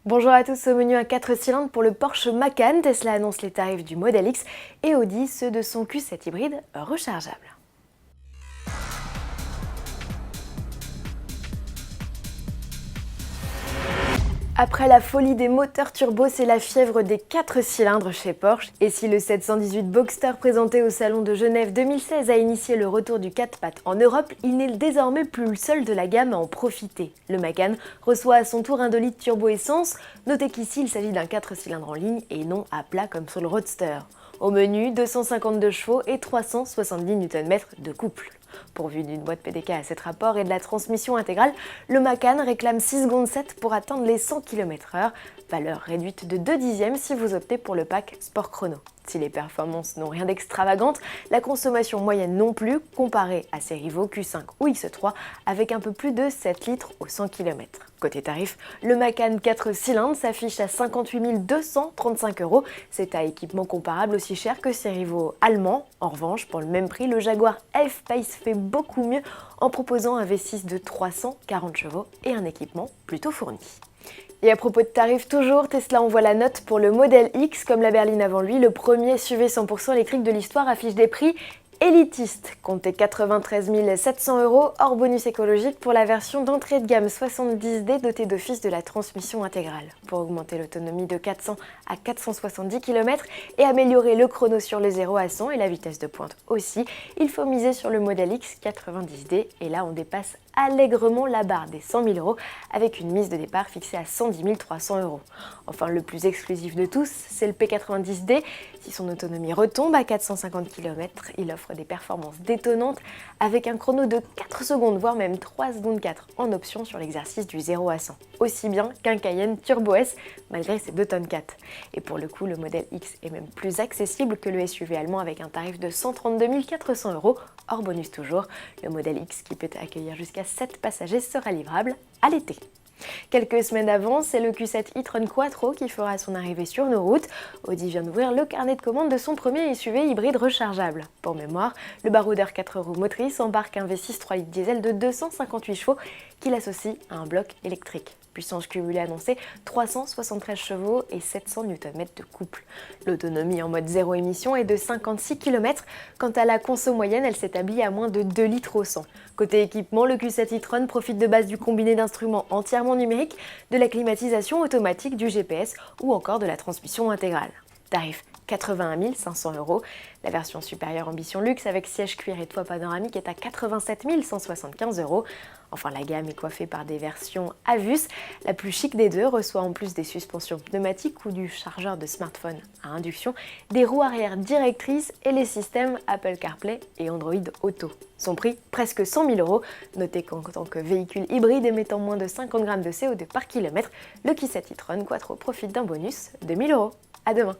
Bonjour à tous, au menu un 4 cylindres pour le Porsche Macan. Tesla annonce les tarifs du Model X et Audi ceux de son Q7 hybride rechargeable. Après la folie des moteurs turbo, c'est la fièvre des 4 cylindres chez Porsche. Et si le 718 Boxster présenté au Salon de Genève 2016 a initié le retour du 4x4 en Europe, il n'est désormais plus le seul de la gamme à en profiter. Le Macan reçoit à son tour un 2 litres turbo essence. Notez qu'ici il s'agit d'un 4 cylindres en ligne et non à plat comme sur le Roadster. Au menu, 252 chevaux et 370 Nm de couple. Pourvu d'une boîte PDK à 7 rapports et de la transmission intégrale, le Macan réclame 6 secondes 7 pour atteindre les 100 km/h, valeur réduite de 2 dixièmes si vous optez pour le pack Sport Chrono. Si les performances n'ont rien d'extravagante, la consommation moyenne non plus, comparée à ses rivaux Q5 ou X3, avec un peu plus de 7 litres au 100 km. Côté tarif, le Macan 4 cylindres s'affiche à 58 235 €. C'est à équipement comparable aussi cher que ses rivaux allemands. En revanche, pour le même prix, le Jaguar F-Pace fait beaucoup mieux en proposant un V6 de 340 chevaux et un équipement plutôt fourni. Et à propos de tarifs toujours, Tesla envoie la note pour le Model X. Comme la berline avant lui, le premier SUV 100% électrique de l'histoire affiche des prix élitistes. Comptez 93 700 € hors bonus écologique pour la version d'entrée de gamme 70D dotée d'office de la transmission intégrale. Pour augmenter l'autonomie de 400 à 470 km et améliorer le chrono sur le 0 à 100 et la vitesse de pointe aussi, il faut miser sur le Model X 90D et là on dépasse allègrement la barre des 100 000 € avec une mise de départ fixée à 110 300 €. Enfin, le plus exclusif de tous, c'est le P90D. Si son autonomie retombe à 450 km, il offre des performances détonnantes avec un chrono de 4 secondes, voire même 3 secondes 4 en option sur l'exercice du 0 à 100. Aussi bien qu'un Cayenne Turbo S, malgré ses 2 tonnes 4. Et pour le coup, le Model X est même plus accessible que le SUV allemand avec un tarif de 132 400 €, hors bonus toujours. Le Model X, qui peut accueillir jusqu'à 7 passagers, sera livrable à l'été. Quelques semaines avant, c'est le Q7 e-tron Quattro qui fera son arrivée sur nos routes. Audi vient d'ouvrir le carnet de commandes de son premier SUV hybride rechargeable. Pour mémoire, le baroudeur 4 roues motrices embarque un V6 3 litres diesel de 258 chevaux qu'il associe à un bloc électrique. Puissance cumulée annoncée, 373 chevaux et 700 Nm de couple. L'autonomie en mode zéro émission est de 56 km. Quant à la conso moyenne, elle s'établit à moins de 2 litres au 100. Côté équipement, le Q7 e-tron profite de base du combiné d'instruments entièrement numériques, de la climatisation automatique, du GPS ou encore de la transmission intégrale. Tarif 81 500 €. La version supérieure Ambition Luxe avec siège cuir et toit panoramique est à 87 175 €. Enfin, la gamme est coiffée par des versions Avus. La plus chic des deux reçoit en plus des suspensions pneumatiques ou du chargeur de smartphone à induction, des roues arrière directrices et les systèmes Apple CarPlay et Android Auto. Son prix, presque 100 000 €. Notez qu'en tant que véhicule hybride émettant moins de 50 g de CO2 par kilomètre, le Q7 e-tron Quattro profite d'un bonus de 1 000 €. À demain!